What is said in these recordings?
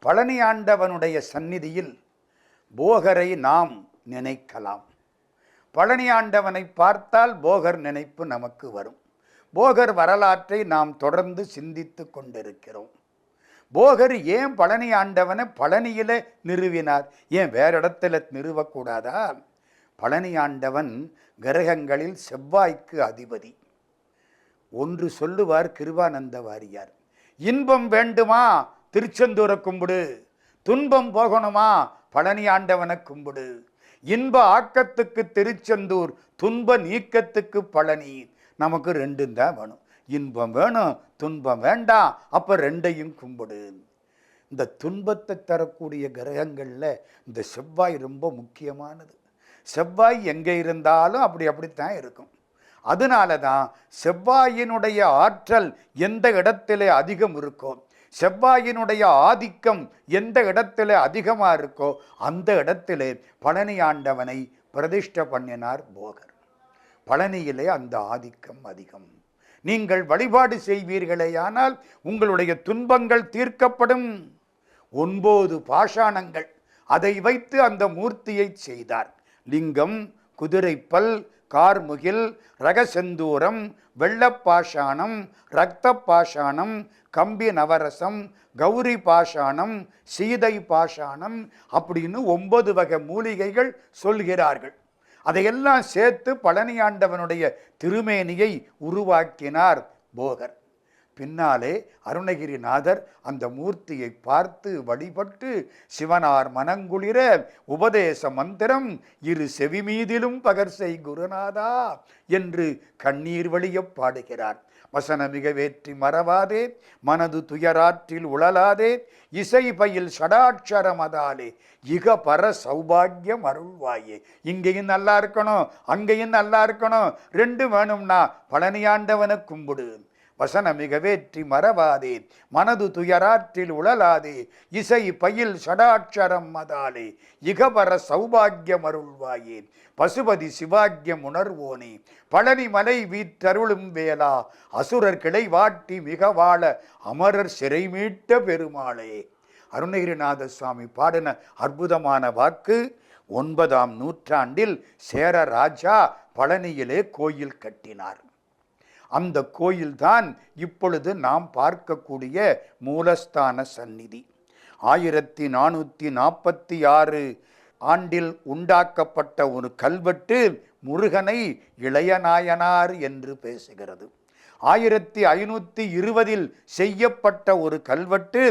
பழனி ஆண்டவனுடைய சந்நிதியில் போகரை நாம் நினைக்கலாம். பழனி ஆண்டவனை பார்த்தால் போகர் நினைப்பு நமக்கு வரும். போகர் வரலாற்றை நாம் தொடர்ந்து சிந்தித்து கொண்டிருக்கிறோம். போகர் ஏன் பழனி ஆண்டவனை பழனியில நிறுவினார்? ஏன் வேற இடத்துல நிறுவக்கூடாதா? பழனி ஆண்டவன் கிரகங்களில் செவ்வாய்க்கு அதிபதி. ஒன்று சொல்லுவார் கிருபானந்த வாரியார், இன்பம் வேண்டுமா திருச்செந்தூரை கும்பிடு, துன்பம் போகணுமா பழனி ஆண்டவனை கும்பிடு. இன்ப ஆக்கத்துக்கு திருச்செந்தூர், துன்ப நீக்கத்துக்கு பழனி. நமக்கு ரெண்டும் தான் வேணும். இன்பம் வேணும், துன்பம் வேண்டாம். அப்ப ரெண்டையும் கும்பிடு. இந்த துன்பத்தை தரக்கூடிய கிரகங்கள்ல இந்த செவ்வாய் ரொம்ப முக்கியமானது. செவ்வாய் எங்கே இருந்தாலும் அப்படித்தான் இருக்கும். அதனால தான் செவ்வாயினுடைய ஆற்றல் எந்த இடத்துல அதிகம் இருக்கோ, செவ்வாயினுடைய ஆதிக்கம் எந்த இடத்துல அதிகமாக இருக்கோ அந்த இடத்துல பழனி ஆண்டவனை பிரதிஷ்டை பண்ணினார் போகர். பழனியிலே அந்த ஆதிக்கம் அதிகம். நீங்கள் வழிபாடு செய்வீர்களேயானால் உங்களுடைய துன்பங்கள் தீர்க்கப்படும். 9 பாஷாணங்கள், அதை வைத்து அந்த மூர்த்தியை செய்தார். லிங்கம், குதிரைப்பல், கார்முகில், ரகசெந்தூரம், வெள்ளப்பாஷாணம், இரத்த பாஷாணம், கம்பி நவரசம், கௌரி பாஷாணம், சீதை பாஷாணம் அப்படின்னு 9 வகை மூலிகைகள் சொல்கிறார்கள். அதையெல்லாம் சேர்த்து பழனி ஆண்டவனுடைய திருமேனியை உருவாக்கினார் போகர். பின்னாலே அருணகிரிநாதர் அந்த மூர்த்தியை பார்த்து வழிபட்டு சிவனார் மனங்குளிர உபதேச மந்திரம் இரு செவி மீதிலும் பகர்சை குருநாதா என்று கண்ணீர் வழிய பாடுகிறார். வசனமிக வேற்றி மறவாதே, மனது துயராற்றில் உழலாதே, இசை பயில் ஷடாட்சரமதாலே இக பர சௌபாகியம் அருள்வாயே. இங்கேயும் நல்லா இருக்கணும், அங்கேயும் நல்லா இருக்கணும், ரெண்டு வேணும்னா பழனியாண்டவனை கும்பிடு. வசனமிக வேற்றி மறவாதே, மனது துயராற்றில் உழலாதே, இசை பயில் ஷடாட்சரம் மதாலே இகபர சௌபாகியம் அருள்வாயே. பசுபதி சிவாக்கியம் உணர்வோனே, பழனி மலை வீற்றருளும் வேளா, அசுரர் கிளை வாட்டி மிக வாழ அமரர் சிறை மீட்ட பெருமாளே. அருணகிரிநாத சுவாமி பாடின அற்புதமான வாக்கு. 9ஆம் நூற்றாண்டில் சேர ராஜா பழனியிலே கோயில் கட்டினார். அந்த கோயில்தான் இப்பொழுது நாம் பார்க்கக்கூடிய மூலஸ்தான சந்நிதி. 1446 ஆண்டில் உண்டாக்கப்பட்ட ஒரு கல்வெட்டு முருகனை இளையநாயனார் என்று பேசுகிறது. 1520 செய்யப்பட்ட ஒரு கல்வெட்டு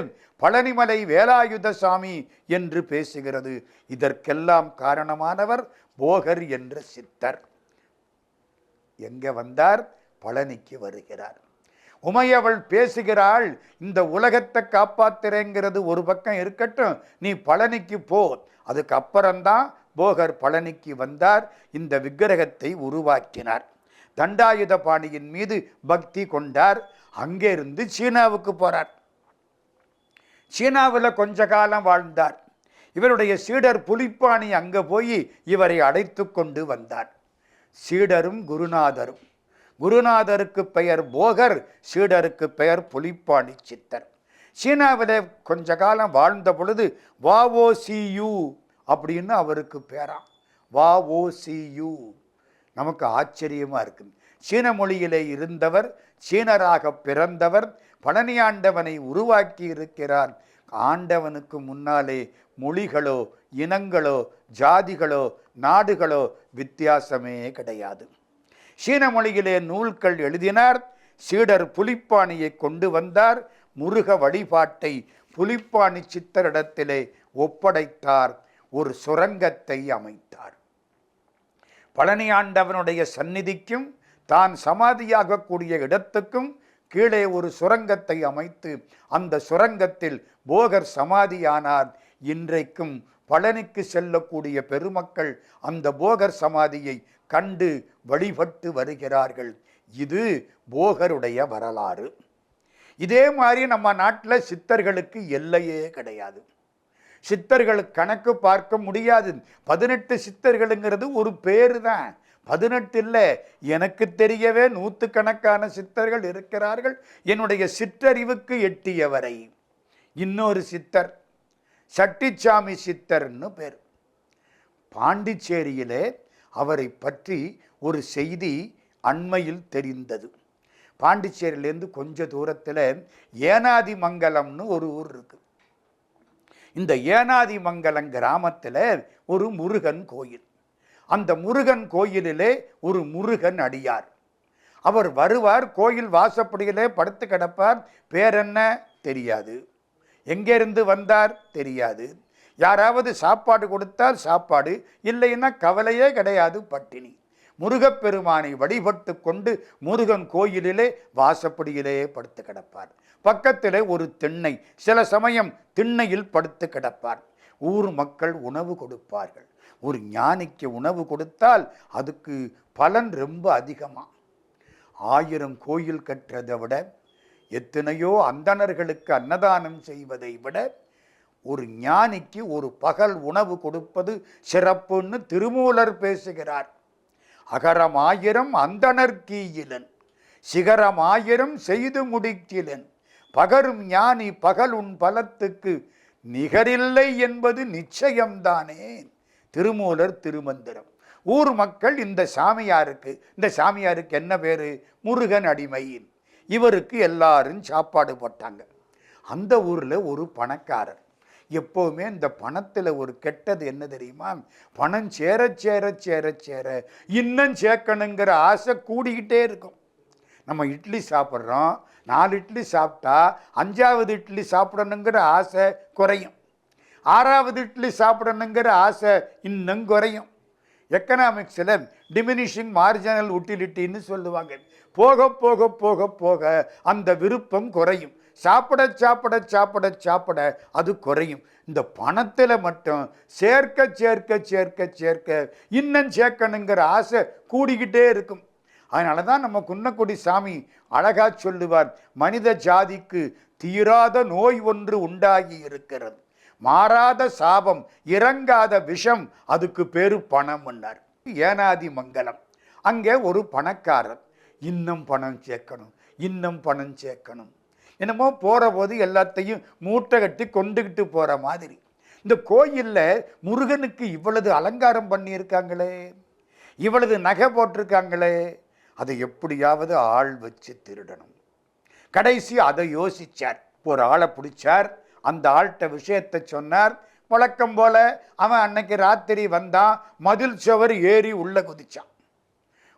பழனிமலை வேலாயுத சாமி என்று பேசுகிறது. இதற்கெல்லாம் காரணமானவர் போகர் என்ற சித்தர். எங்க வந்தார்? பழனிக்கு வருகிறார். உமையவள் பேசுகிறாள், இந்த உலகத்தை காப்பாத்துறேங்கிறது ஒரு பக்கம் இருக்கட்டும், நீ பழனிக்கு போ. அதுக்கு அப்புறம்தான் போகர் பழனிக்கு வந்தார். இந்த விக்கிரகத்தை உருவாக்கினார். தண்டாயுத பாணியின் மீது பக்தி கொண்டார். அங்கே இருந்து சீனாவுக்கு போறார். சீனாவில் கொஞ்ச காலம் வாழ்ந்தார். இவருடைய சீடர் புலிப்பாணி அங்கே போய் இவரை அழைத்து கொண்டு வந்தார். சீடரும் குருநாதரும். குருநாதருக்கு பெயர் போகர், சீடருக்கு பெயர் புலிப்பாணி சித்தர். சீனாவில் கொஞ்ச காலம் வாழ்ந்த பொழுது வாஓசியு அப்படின்னு அவருக்கு பேராம். வாஓசியு நமக்கு ஆச்சரியமா இருக்கு. சீன மொழியிலே இருந்தவர், சீனராக பிறந்தவர், பழனி ஆண்டவனை உருவாக்கி இருக்கிறார். ஆண்டவனுக்கு முன்னாலே மொழிகளோ இனங்களோ ஜாதிகளோ நாடுகளோ வித்தியாசமே கிடையாது. சீன மொழியிலே நூல்கள் எழுதினார். சீடர் புலிப்பாணியை கொண்டு வந்தார். முருக வழிபாட்டை புலிப்பாணி சித்தரிடத்திலே ஒப்படைத்தார். ஒரு சுரங்கத்தை அமைத்தார். பழனி ஆண்டவனுடைய சந்நிதிக்கும் தான் சமாதியாக கூடிய இடத்துக்கும் கீழே ஒரு சுரங்கத்தை அமைத்து அந்த சுரங்கத்தில் போகர் சமாதியானார். இன்றைக்கும் பழனிக்கு செல்லக்கூடிய பெருமக்கள் அந்த போகர் சமாதியை கண்டு வழிபட்டு வருகிறார்கள். இது போகருடைய வரலாறு. இதே மாதிரி நம்ம நாட்டில் சித்தர்களுக்கு எல்லையே கிடையாது. சித்தர்கள் கணக்கு பார்க்க முடியாது. 18 சித்தர்களுங்கிறது ஒரு பேரு தான், 18 இல்லை. எனக்கு தெரியவே 100 கணக்கான சித்தர்கள் இருக்கிறார்கள். என்னுடைய சிற்றறிவுக்கு எட்டியவரை இன்னொரு சித்தர் சட்டிச்சாமி சித்தர்னு பேர். பாண்டிச்சேரியிலே அவரை பற்றி ஒரு செய்தி அண்மையில் தெரிந்தது. பாண்டிச்சேரியிலேருந்து கொஞ்ச தூரத்தில் ஏனாதிமங்கலம்னு ஒரு ஊர் இருக்கு. இந்த ஏனாதிமங்கலம் கிராமத்தில் ஒரு முருகன் கோயில். அந்த முருகன் கோயிலிலே ஒரு முருகன் அடியார். அவர் வருவார், கோயில் வாசப்படியிலே படுத்து கிடப்பார். பேரென்ன தெரியாது, எங்கேருந்து வந்தார் தெரியாது. யாராவது சாப்பாடு கொடுத்தால் சாப்பாடு, இல்லைன்னா கவலையே கிடையாது, பட்டினி. முருகப்பெருமானை வழிபட்டு கொண்டு முருகன் கோயிலிலே வாசப்படியிலே படுத்து கிடப்பார். பக்கத்திலே ஒரு திண்ணை, சில சமயம் திண்ணையில் படுத்து கிடப்பார். ஊர் மக்கள் உணவு கொடுப்பார்கள். ஒரு ஞானிக்கு உணவு கொடுத்தால் அதுக்கு பலன் ரொம்ப அதிகமாக. 1000 கோயில் கட்டுறதை விட, எத்தனையோ அந்தணர்களுக்கு அன்னதானம் செய்வதை விட, ஒரு ஞானிக்கு ஒரு பகல் உணவு கொடுப்பது சிறப்புன்னு திருமூலர் பேசுகிறார். அகரம் 1000 அந்தணர் கீயிலன், சிகரம் 1000 செய்து முடிக்கிலன், பகரும் ஞானி பகல் உன் பலத்துக்கு நிகரில்லை என்பது நிச்சயம்தானே. திருமூலர் திருமந்திரம். ஊர் மக்கள் இந்த சாமியாருக்கு என்ன பேரு? முருகன் அடிமையின். இவருக்கு எல்லாரும் சாப்பாடு போட்டாங்க. அந்த ஊரில் ஒரு பணக்காரர். எப்போவுமே இந்த பணத்தில் ஒரு கெட்டது என்ன தெரியுமா? பணம் சேர சேர சேர சேர இன்னும் சேர்க்கணுங்கிற ஆசை கூடிக்கிட்டே இருக்கும். நம்ம இட்லி சாப்பிட்றோம், 4 இட்லி சாப்பிட்டா 5வது இட்லி சாப்பிடணுங்கிற ஆசை குறையும், 6வது இட்லி சாப்பிடணுங்கிற ஆசை இன்னும் குறையும். எக்கனாமிக்ஸில் டிமினிஷிங் மார்ஜினல் யூட்டிலிட்டின்னு சொல்லுவாங்க. போக போக போக போக அந்த விருப்பம் குறையும். சாப்பிட சாப்பிட சாப்பிட சாப்பிட அது குறையும். இந்த பணத்தில் மட்டும் சேர்க்க சேர்க்க சேர்க்க சேர்க்க இன்னும் சேர்க்கணுங்கிற ஆசை கூடிக்கிட்டே இருக்கும். அதனால தான் நம்ம குன்னக்குடி சாமி அழகா சொல்லுவார், மனித ஜாதிக்கு தீராத நோய் ஒன்று உண்டாகி இருக்கிறது, மாறாத சாபம், இறங்காத விஷம், அதுக்கு பேரு பணம்னார். ஏனாதிமங்கலம் அங்கே ஒரு பணக்காரர் இன்னும் பணம் சேர்க்கணும், இன்னும் பணம் சேர்க்கணும். என்னமோ போகிற போது எல்லாத்தையும் மூட்டை கட்டி கொண்டுகிட்டு போகிற மாதிரி. இந்த கோயிலில் முருகனுக்கு இவ்வளவு அலங்காரம் பண்ணியிருக்காங்களே, இவ்வளவு நகை போட்டிருக்காங்களே, அதை எப்படியாவது ஆள் வச்சு திருடணும். கடைசி அதை யோசிச்சார். ஒரு ஆளை பிடிச்சார், அந்த ஆள்கிட்ட விஷயத்தை சொன்னார். வழக்கம் போல அவன் அன்னைக்கு ராத்திரி வந்தான், மதில் சுவர் ஏறி உள்ள குதிச்சான்.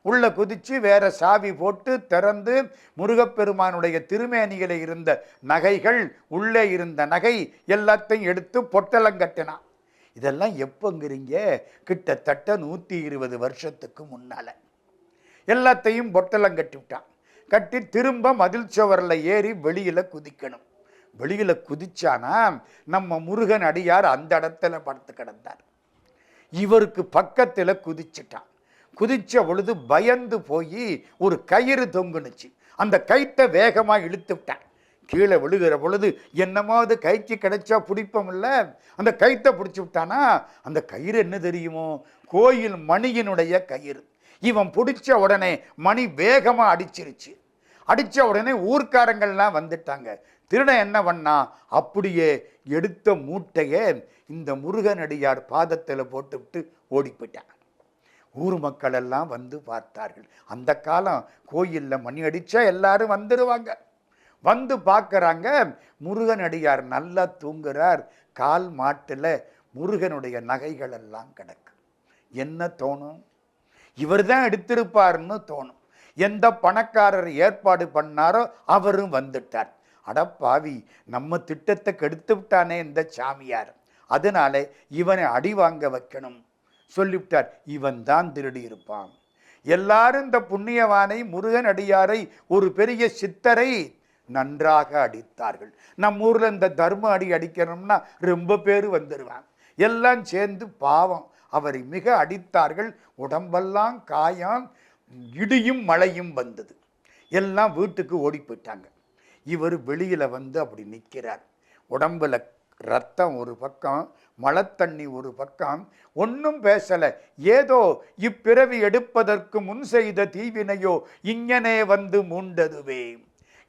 உள்ள குதிச்சு வேற சாவி போட்டு திறந்து முருகப்பெருமானுடைய திருமேனியில் இருந்த நகைகள், உள்ளே இருந்த நகை எல்லாத்தையும் எடுத்து பொட்டலம் கட்டினான். இதெல்லாம் எப்போங்கிறீங்க? கிட்டத்தட்ட 120 வருஷத்துக்கு முன்னால எல்லாத்தையும் பொட்டலம் கட்டி விட்டான். கட்டி திரும்ப மதில் சுவரில் ஏறி வெளியில குதிக்கணும். வெளியில குதிச்சானா நம்ம முருகன் அடியார் அந்த இடத்துல படுத்து கிடந்தார். இவருக்கு பக்கத்தில் குதிச்சுட்டான். குதிச்ச பொழுது பயந்து போய் ஒரு கயிறு தொங்குனுச்சு. அந்த கயிற்றை வேகமாக இழுத்து விட்டான். கீழே விழுகிற பொழுது என்னமாவது கைக்கு கிடைச்சா பிடிப்போம் இல்லை, அந்த கயிற்றை பிடிச்சி விட்டானா அந்த கயிறு என்ன தெரியுமோ? கோயில் மணியினுடைய கயிறு. இவன் பிடிச்ச உடனே மணி வேகமாக அடிச்சிருச்சு. அடித்த உடனே ஊர்க்காரங்கள்லாம் வந்துட்டாங்க. திருடன் என்ன பண்ணா, அப்படியே எடுத்த மூட்டையை இந்த முருகனடியார் பாதத்தில் போட்டுவிட்டு ஓடி போயிட்டான். ஊர் மக்கள் எல்லாம் வந்து பார்த்தார்கள். அந்த காலம் கோயிலில் மணி அடித்தா எல்லாரும் வந்துடுவாங்க. வந்து பார்க்குறாங்க, முருகனடியார் நல்லா தூங்குறார். கால் மாட்டில் முருகனுடைய நகைகள் எல்லாம் கிடக்கு. என்ன தோணும்? இவர் தான் எடுத்திருப்பார்னு தோணும். எந்த பணக்காரர் ஏற்பாடு பண்ணாரோ அவரும் வந்துட்டார். அடப்பாவி, நம்ம திட்டத்தை கெடுத்து விட்டானே இந்த சாமியார், அதனால இவனை அடி வாங்க வைக்கணும் சொல்லிவிட்டார். இவன் தான் திருடி இருப்பான். எல்லாரும் இந்த புண்ணியவானை முருகன் அடியாரை, ஒரு பெரிய சித்தரை நன்றாக அடித்தார்கள். நம்ம ஊரில் இந்த தர்ம அடி அடிக்கணும்னா ரொம்ப பேர் வந்துடுவான். எல்லாம் சேர்ந்து பாவம் அவரை மிக அடித்தார்கள். உடம்பெல்லாம் காயம், இடியும் மழையும் வந்தது. எல்லாம் வீட்டுக்கு ஓடி போயிட்டாங்க. இவர் வெளியில் வந்து அப்படி நிற்கிறார். உடம்புல ரத்தம் ஒரு பக்கம், மழை தண்ணி ஒரு பக்கம், ஒன்றும் பேசலை. ஏதோ இப்பிறவி எடுப்பதற்கு முன் செய்த தீவினையோ இங்கனே வந்து மூண்டதுவே.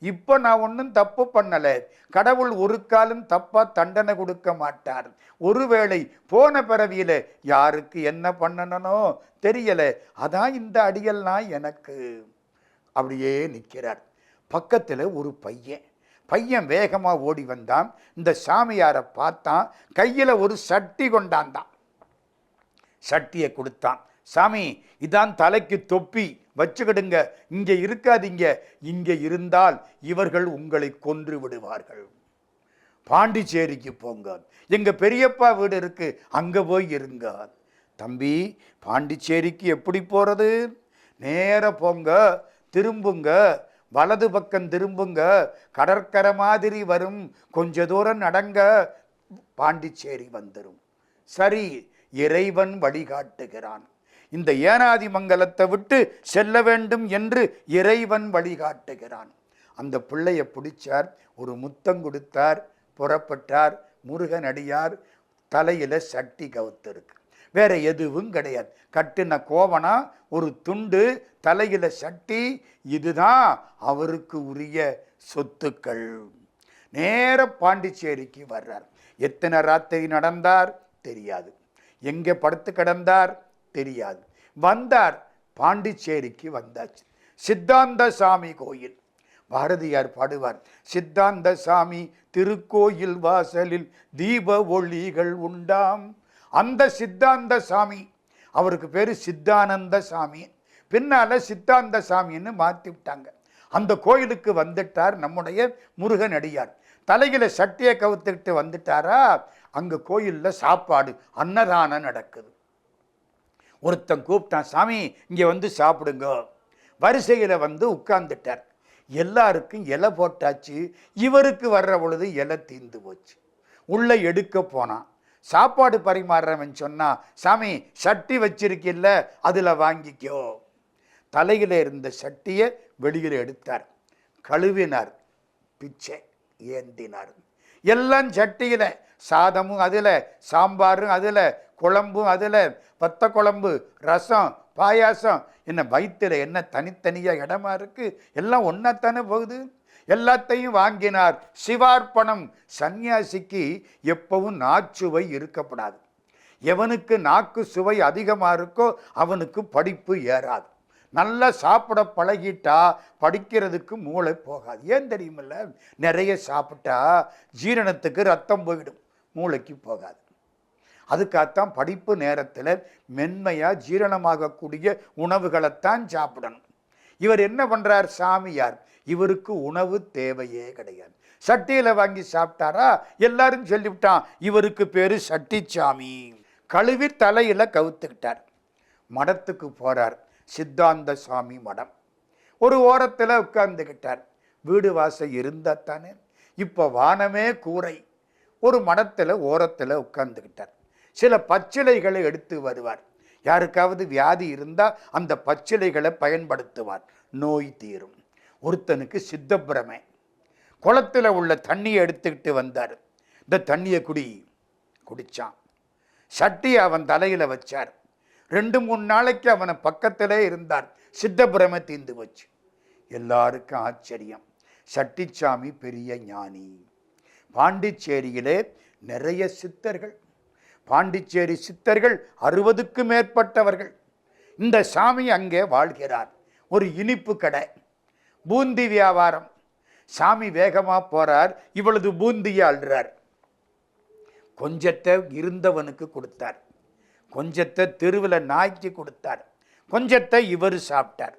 இப்போ நான் ஒன்றும் தப்பு பண்ணலை, கடவுள் ஒரு காலம் தப்பா தண்டனை கொடுக்க மாட்டார். ஒருவேளை போன பிறவியில யாருக்கு என்ன பண்ணனோ தெரியல, அதான் இந்த அடியெல்லாம் எனக்கு. அப்படியே நிற்கிறார். பக்கத்தில் ஒரு பையன் வேகமாக ஓடி வந்தான். இந்த சாமியாரை பார்த்தான். கையில் ஒரு சட்டி கொண்டாந்தான். சட்டியை கொடுத்தான். சாமி, இதான் தலைக்கு தொப்பி, வச்சுக்கிடுங்க, இங்கே இருக்காதீங்க, இங்கே இருந்தால் இவர்கள் உங்களை கொன்று விடுவார்கள். பாண்டிச்சேரிக்கு போங்க, எங்க பெரியப்பா வீடு இருக்கு, அங்க போய் இருங்க. தம்பி, பாண்டிச்சேரிக்கு எப்படி போறது? நேர போங்க, திரும்புங்க, வலது பக்கம் திரும்புங்க, கடற்கரை மாதிரி வரும், கொஞ்ச தூரம் நடங்க, பாண்டிச்சேரி வந்துடும். சரி, இறைவன் வழிகாட்டுகிறான். இந்த ஏனாதி மங்கலத்தை விட்டு செல்ல வேண்டும் என்று இறைவன் வழிகாட்டுகிறான். அந்த பிள்ளைய பிடிச்சார், ஒரு முத்தம் கொடுத்தார், புறப்பட்டார். முருகனடியார் தலையில சட்டி கவுத்திருக்கு, வேற எதுவும் கிடையாது. கட்டின கோவனா ஒரு துண்டு, தலையில சட்டி, இதுதான் அவருக்கு உரிய சொத்துக்கள். நேர பாண்டிச்சேரிக்கு வர்றார். எத்தனை ராத்திரி நடந்தார் தெரியாது, எங்கே படுத்து கிடந்தார் தெரியாது. வந்தார், பாண்டிச்சேரிக்கு வந்தாச்சு. சித்தாந்த சாமி கோயில். பாரதியார் பாடுவார், சித்தாந்த சாமி திருக்கோயில் வாசலில் தீப ஒளிகள் உண்டாம். அந்த சித்தாந்த சாமி, அவருக்கு பேரு சித்தானந்த சாமி, பின்னால சித்தாந்த சாமின்னு மாற்றி விட்டாங்க. அந்த கோயிலுக்கு வந்துட்டார் நம்முடைய முருகனடியார். தலையில சட்டியை கவுத்துக்கிட்டு வந்துட்டாரா. அங்க கோயில்ல சாப்பாடு, அன்னதானம் நடக்குது. ஒருத்தன் கூப்பிட்டான், சாமி இங்க வந்து சாப்பிடுங்க. வரிசையில வந்து உட்கார்ந்துட்டார். எல்லாருக்கும் இலை போட்டாச்சு. இவருக்கு வர்ற பொழுது இலை தீர்ந்து போச்சு. உள்ள எடுக்க போனான். சாப்பாடு பரிமாறுறவன் சொன்னா, சாமி சட்டி வச்சிருக்கில்ல, அதுல வாங்கிக்கோ. தலையில இருந்த சட்டியை வெளியில எடுத்தார், கழுவினார், பிச்சை ஏந்தினார். எல்லாம் சட்டியில, சாதமும் அதுல, சாம்பாரும் அதுல, குழம்பும் அதுல, வத்த குழம்பு, ரசம், பாயாசம். என்ன வயிற்றுல என்ன தனித்தனியா இடமா இருக்கு? எல்லாம் ஒன்னாத்தானே போகுது. எல்லாத்தையும் வாங்கினார். சிவார்ப்பணம். சன்னியாசிக்கு எப்பவும் நாச்சுவை இருக்கப்படாது. எவனுக்கு நாக்கு சுவை அதிகமா இருக்கோ அவனுக்கு படிப்பு ஏறாது. நல்லா சாப்பிட பழகிட்டா படிக்கிறதுக்கு மூளை போகாது. ஏன் தெரியுமில்ல, நிறைய சாப்பிட்டா ஜீரணத்துக்கு ரத்தம் போயிடும், மூளைக்கு போகாது. அதுக்காகத்தான் படிப்பு நேரத்தில் மென்மையா ஜீரணமாகக்கூடிய உணவுகளைத்தான் சாப்பிடணும். இவர் என்ன பண்றார்? சாமியார். இவருக்கு உணவு தேவையே கிடையாது. சட்டியில வாங்கி சாப்பிட்டாரா, எல்லாரும் சொல்லிவிட்டான் இவருக்கு பேரு சட்டிச்சாமி. கழுவி தலையில கவுத்துக்கிட்டார். மடத்துக்கு போறார். சித்தாந்த சாமி மடம். ஒரு ஓரத்தில் உட்கார்ந்துக்கிட்டார். வீடு வாசல் இருந்தா தானே. இப்போ வானமே கூரை. ஒரு மடத்தில் ஓரத்தில் உட்கார்ந்துக்கிட்டார். சில பச்சிலைகளை எடுத்து வருவார். யாருக்காவது வியாதி இருந்தால் அந்த பச்சிலைகளை பயன்படுத்துவார், நோய் தீரும். ஒருத்தனுக்கு சித்தப்பிரமை. குளத்தில் உள்ள தண்ணியை எடுத்துக்கிட்டு வந்தார். இந்த தண்ணியை குடிச்சான். சட்டியை அவன் தலையில வச்சார். 2-3 நாளைக்கு அவனை பக்கத்திலே இருந்தார். சித்தப்பிரமை தீர்ந்து வச்சு. எல்லாருக்கும் ஆச்சரியம். சட்டிச்சாமி பெரிய ஞானி. பாண்டிச்சேரியிலே நிறைய சித்தர்கள். பாண்டிச்சேரி சித்தர்கள் 60க்கும் மேற்பட்டவர்கள். இந்த சாமி அங்கே வாழ்கிறார். ஒரு இனிப்பு கடை, பூந்தி வியாபாரம். சாமி வேகமா போறார். இவ்வளவு பூந்தியை அள்ளுறார். கொஞ்சத்தை இருந்தவனுக்கு கொடுத்தார், கொஞ்சத்தை தெருவில் நாய்க்கு கொடுத்தார், கொஞ்சத்தை இவர் சாப்பிட்டார்.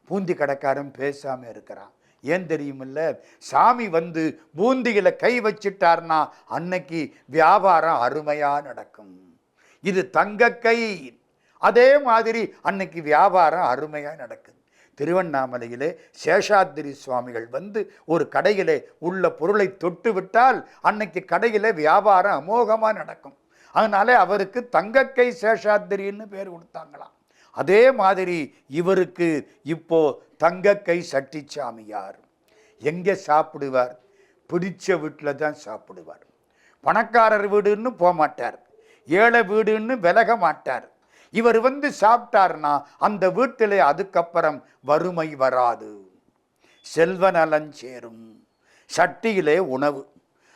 பூந்தி கடைக்காரன் பேசாம இருக்கிறான். ஏன் தெரியுமில்ல, சாமி வந்து பூந்திகளை கை வச்சிட்டார்னா அன்னைக்கு வியாபாரம் அருமையா நடக்கும். இது தங்க கை. அதே மாதிரி அன்னைக்கு வியாபாரம் அருமையா நடக்குது. திருவண்ணாமலையிலே சேஷாத்திரி சுவாமிகள் வந்து ஒரு கடையிலே உள்ள பொருளை தொட்டு விட்டால் அன்னைக்கு கடையில வியாபாரம் அமோகமா நடக்கும். அதனால அவருக்கு தங்கக்கை சேஷாத்திரின்னு பேர் கொடுத்தாங்களாம். அதே மாதிரி இவருக்கு இப்போ தங்கக்கை சட்டிச்சாமியார். எங்கே சாப்பிடுவார்? பிடிச்ச வீட்டில் தான் சாப்பிடுவார். பணக்காரர் வீடுன்னு போக மாட்டார், ஏழை வீடுன்னு விலக மாட்டார். இவர் வந்து சாப்பிட்டார்னா அந்த வீட்டிலே அதுக்கப்புறம் வறுமை வராது. செல்வ நலஞ்சேரும். சட்டியிலே உணவு,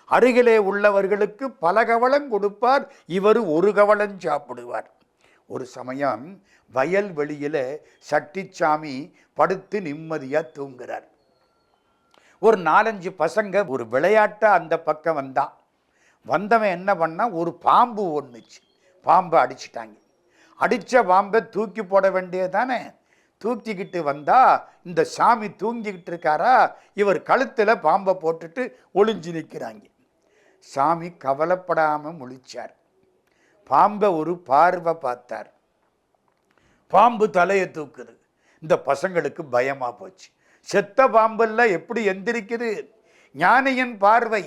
அருகிலே உள்ளவர்களுக்கு பல கவளம் கொடுப்பார், இவர் ஒரு கவளம் சாப்பிடுவார். ஒரு சமயம் வயல்வெளியில சட்டிச்சாமி படுத்து நிம்மதியா தூங்குறார். ஒரு 4-5 பசங்க ஒரு விளையாட்டா அந்த பக்கம் வந்தவன் என்ன பண்ணா, ஒரு பாம்பு ஒண்ணுச்சு, பாம்பை அடிச்சிட்டாங்க. அடிச்ச பாம்பை தூக்கி போட வேண்டியதானே. தூக்கிக்கிட்டு வந்தா இந்த சாமி தூங்கிக்கிட்டு இருக்காரா, இவர் கழுத்துல பாம்பை போட்டுட்டு ஒளிஞ்சு நிற்கிறாங்க. சாமி கவலைப்படாம முழிச்சார். பாம்பை ஒரு பார்வை பார்த்தார். பாம்பு தலையை தூக்குது. இந்த பசங்களுக்கு பயமா போச்சு. செத்த பாம்பெல்லாம் எப்படி எந்திரிக்குது? ஞானியின் பார்வை,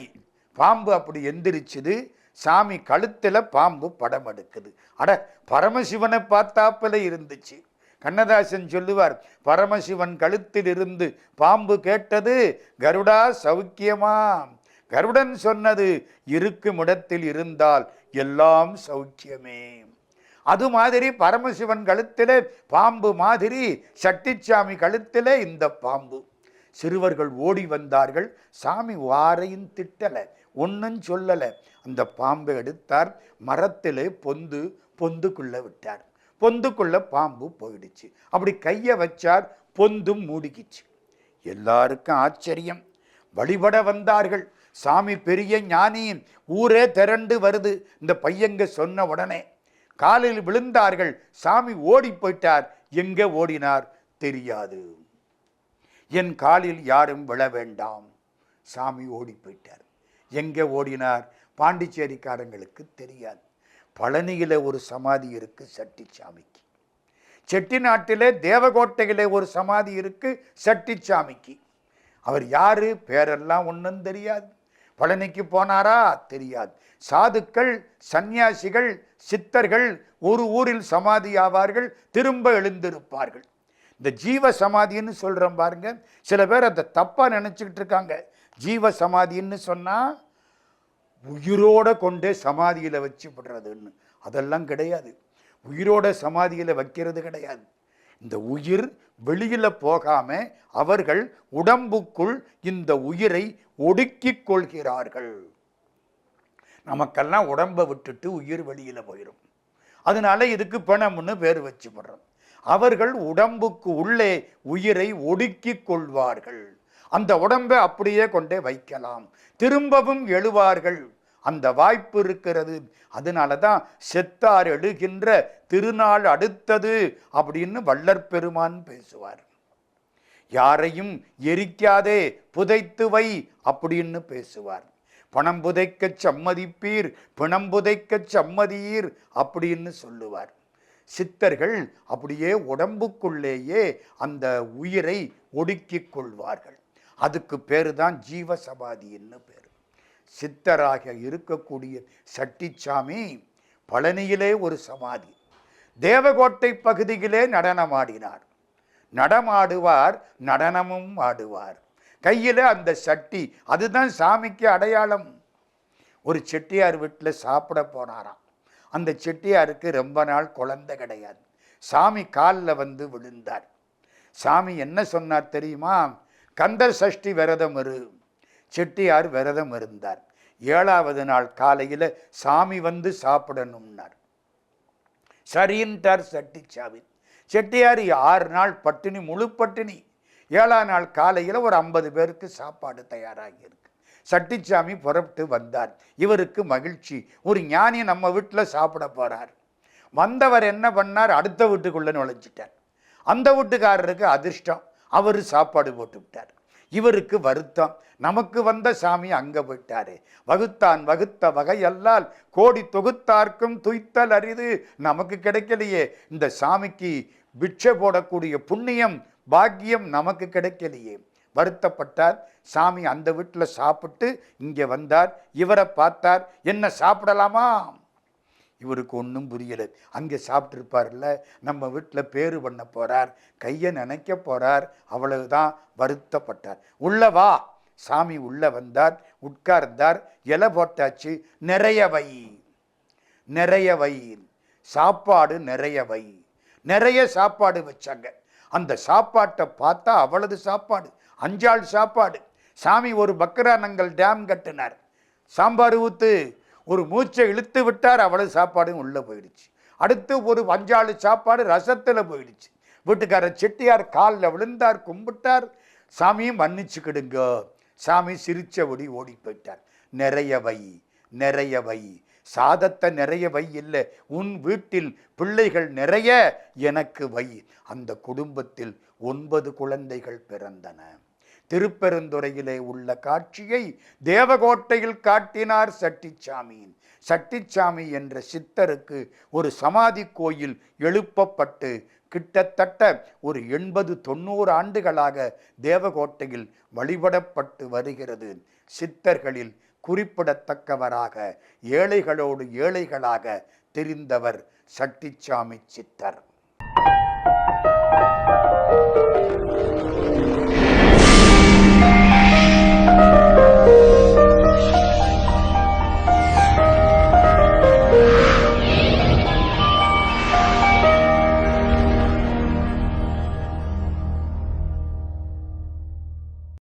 பாம்பு அப்படி எந்திரிச்சுது. சாமி கழுத்துல பாம்பு படம் எடுக்குது. அட, பரமசிவனை பார்த்தாப்புல இருந்துச்சு. கண்ணதாசன் சொல்லுவார், பரமசிவன் கழுத்தில் இருந்து பாம்பு கேட்டது கருடா சௌக்கியமா. கருடன் சொன்னது இருக்கும் இடத்தில் இருந்தால் எல்லாம் சௌக்கியமே. அது மாதிரி பரமசிவன் கழுத்திலே பாம்பு மாதிரி சட்டிச்சாமி கழுத்திலே இந்த பாம்பு. சிறுவர்கள் ஓடி வந்தார்கள். சாமி வாரையும் திட்டல, ஒன்னும் சொல்லல. அந்த பாம்பை எடுத்தார், மரத்திலே பொந்துக்குள்ள விட்டார். பொந்துக்குள்ள பாம்பு போயிடுச்சு. அப்படி கையை வச்சார், பொந்தும் மூடிக்கிச்சு. எல்லாருக்கும் ஆச்சரியம். வழிபட வந்தார்கள். சாமி பெரிய ஞானியின், ஊரே திரண்டு வருது. இந்த பையங்க சொன்ன உடனே காலில் விழுந்தார்கள். சாமி ஓடி போயிட்டார். எங்க ஓடினார் தெரியாது. என் காலில் யாரும் விழ வேண்டாம். சாமி ஓடி போயிட்டார். எங்க ஓடினார் பாண்டிச்சேரிக்காரங்களுக்கு தெரியாது. பழனியில ஒரு சமாதி இருக்கு சட்டிச்சாமிக்கு. செட்டிநாட்டிலே தேவகோட்டையிலே ஒரு சமாதி இருக்கு சட்டிச்சாமிக்கு. அவர் யாரு, பேரெல்லாம் ஒன்றும் தெரியாது. பழனிக்கு போனாரா தெரியாது. சாதுக்கள், சந்நியாசிகள், சித்தர்கள் ஒரு ஊரில் சமாதி ஆவார்கள், திரும்ப எழுந்திருப்பார்கள். இந்த ஜீவ சமாதின்னு சொல்றோம் பாருங்க, சில பேர் அதை தப்பா நினைச்சுக்கிட்டு இருக்காங்க. ஜீவ சமாதின்னு சொன்னா உயிரோட கொண்டே சமாதியில வச்சு விடுறதுன்னு. அதெல்லாம் கிடையாது. உயிரோட சமாதியில வைக்கிறது கிடையாது. இந்த உயிர் வெளியில போகாம அவர்கள் உடம்புக்குள் இந்த உயிரை ஒடுக்கிக் கொள்கிறார்கள். நமக்கெல்லாம் உடம்பை விட்டுட்டு உயிர் வெளியில போயிடும். அதனால இதுக்கு பிணம்னு பேர் வச்சு விடுறோம். அவர்கள் உடம்புக்கு உள்ளே உயிரை ஒடுக்கிக் கொள்வார்கள். அந்த உடம்பை அப்படியே கொண்டே வைக்கலாம், திரும்பவும் எழுவார்கள். அந்த வாய்ப்பு இருக்கிறது. அதனாலதான் செத்தார் எழுகின்ற திருநாள் அடுத்தது அப்படின்னு வள்ளற் பெருமான் பேசுவார். யாரையும் எரிக்காதே, புதைத்து வை அப்படின்னு பேசுவார். பணம் புதைக்க சம்மதிப்பீர், பிணம் புதைக்க சம்மதியீர் அப்படின்னு சொல்லுவார். சித்தர்கள் அப்படியே உடம்புக்குள்ளேயே அந்த உயிரை ஒடுக்கிக் கொள்வார்கள். அதுக்கு பேரு தான் ஜீவ சமாதின்னு பேரு. சித்தராக இருக்கக்கூடிய சட்டிச்சாமி பழனியிலே ஒரு சமாதி. தேவகோட்டை பகுதியிலே நடனமாடினார். நடமாடுவார், நடனமும் ஆடுவார். கையில அந்த சட்டி, அதுதான் சாமிக்கு அடையாளம். ஒரு செட்டியார் வீட்டில் சாப்பிட போனாராம். அந்த செட்டியாருக்கு ரொம்ப நாள் குழந்தை கிடையாது. சாமி காலில் வந்து விழுந்தார். சாமி என்ன சொன்னார் தெரியுமா? கந்தர் சஷ்டி விரதம் இரு. செட்டியார் விரதம் இருந்தார். 7வது நாள் காலையில் சாமி வந்து சாப்பிடணும்னார். சரின்ட்டார் சட்டிச்சாமி. செட்டியார் 6 நாள் பட்டினி, முழு பட்டினி. 7ஆம் நாள் காலையில் ஒரு 50 பேருக்கு சாப்பாடு தயாராகி இருக்கு. சட்டிச்சாமி புறப்பட்டு வந்தார். இவருக்கு மகிழ்ச்சி, ஒரு ஞானி நம்ம வீட்டில் சாப்பிட போறார். வந்தவர் என்ன பண்ணார்? அடுத்த வீட்டுக்குள்ள நுழைஞ்சிட்டார். அந்த வீட்டுக்காரருக்கு அதிர்ஷ்டம், அவர் சாப்பாடு போட்டு விட்டார். இவருக்கு வருத்தம், நமக்கு வந்த சாமி அங்க போயிட்டாரு. வகுத்தான் வகுத்த வகையல்லால் கோடி தொகுத்தார்க்கும் துய்த்தல் அரிது. நமக்கு கிடைக்கலையே, இந்த சாமிக்கு பிட்சை போடக்கூடிய புண்ணியம் பாக்கியம் நமக்கு கிடைக்கலையே. வருத்தப்பட்டார். சாமி அந்த வீட்டில் சாப்பிட்டு இங்கே வந்தார். இவரை பார்த்தார், என்ன சாப்பிடலாமா? இவருக்கு ஒன்றும் புரியலை. அங்கே சாப்பிட்டுருப்பார்ல, நம்ம வீட்டில் பேரு பண்ண போறார், கையை நினைக்க போறார், அவ்வளவுதான். வருத்தப்பட்டார். உள்ள வா. சாமி உள்ள வந்தார், உட்கார்ந்தார். இலை போட்டாச்சு. நிறைய வை, நிறைய வை, சாப்பாடு நிறைய வை. நிறைய சாப்பாடு வச்சாங்க. அந்த சாப்பாட்டை பார்த்தா அவ்வளவு சாப்பாடு. அஞ்சாள் சாப்பாடு. சாமி ஒரு பக்ரானங்கல் டேம் கட்டினார். சாம்பார் ஊத்து ஒரு மூச்சை இழுத்து விட்டார், அவ்வளவு சாப்பாடும் உள்ளே போயிடுச்சு. அடுத்து ஒரு அஞ்சாள் சாப்பாடு ரசத்தில் போயிடுச்சு. வீட்டுக்காரர் செட்டியார் காலில் விழுந்தார், கும்பிட்டார். சாமியும் மன்னிச்சுக்கிடுங்க. சாமி சிரிச்சபடி ஓடி போயிட்டார். நிறைய வை, நிறைய வை, சாதத்தை நிறைய வை இல்லை, உன் வீட்டில் பிள்ளைகள் நிறைய எனக்கு வை. அந்த குடும்பத்தில் 9 குழந்தைகள் பிறந்தன. திருப்பெருந்துறையிலே உள்ள காட்சியை தேவகோட்டையில் காட்டினார் சட்டிச்சாமி. சட்டிச்சாமி என்ற சித்தருக்கு ஒரு சமாதி கோயில் எழுப்பப்பட்டு கிட்டத்தட்ட ஒரு 80-90 ஆண்டுகளாக தேவகோட்டையில் வழிபடப்பட்டு வருகிறது. சித்தர்களில் குறிப்பிடத்தக்கவராக ஏழைகளோடு ஏழைகளாக தெரிந்தவர் சட்டிச்சாமி சித்தர்.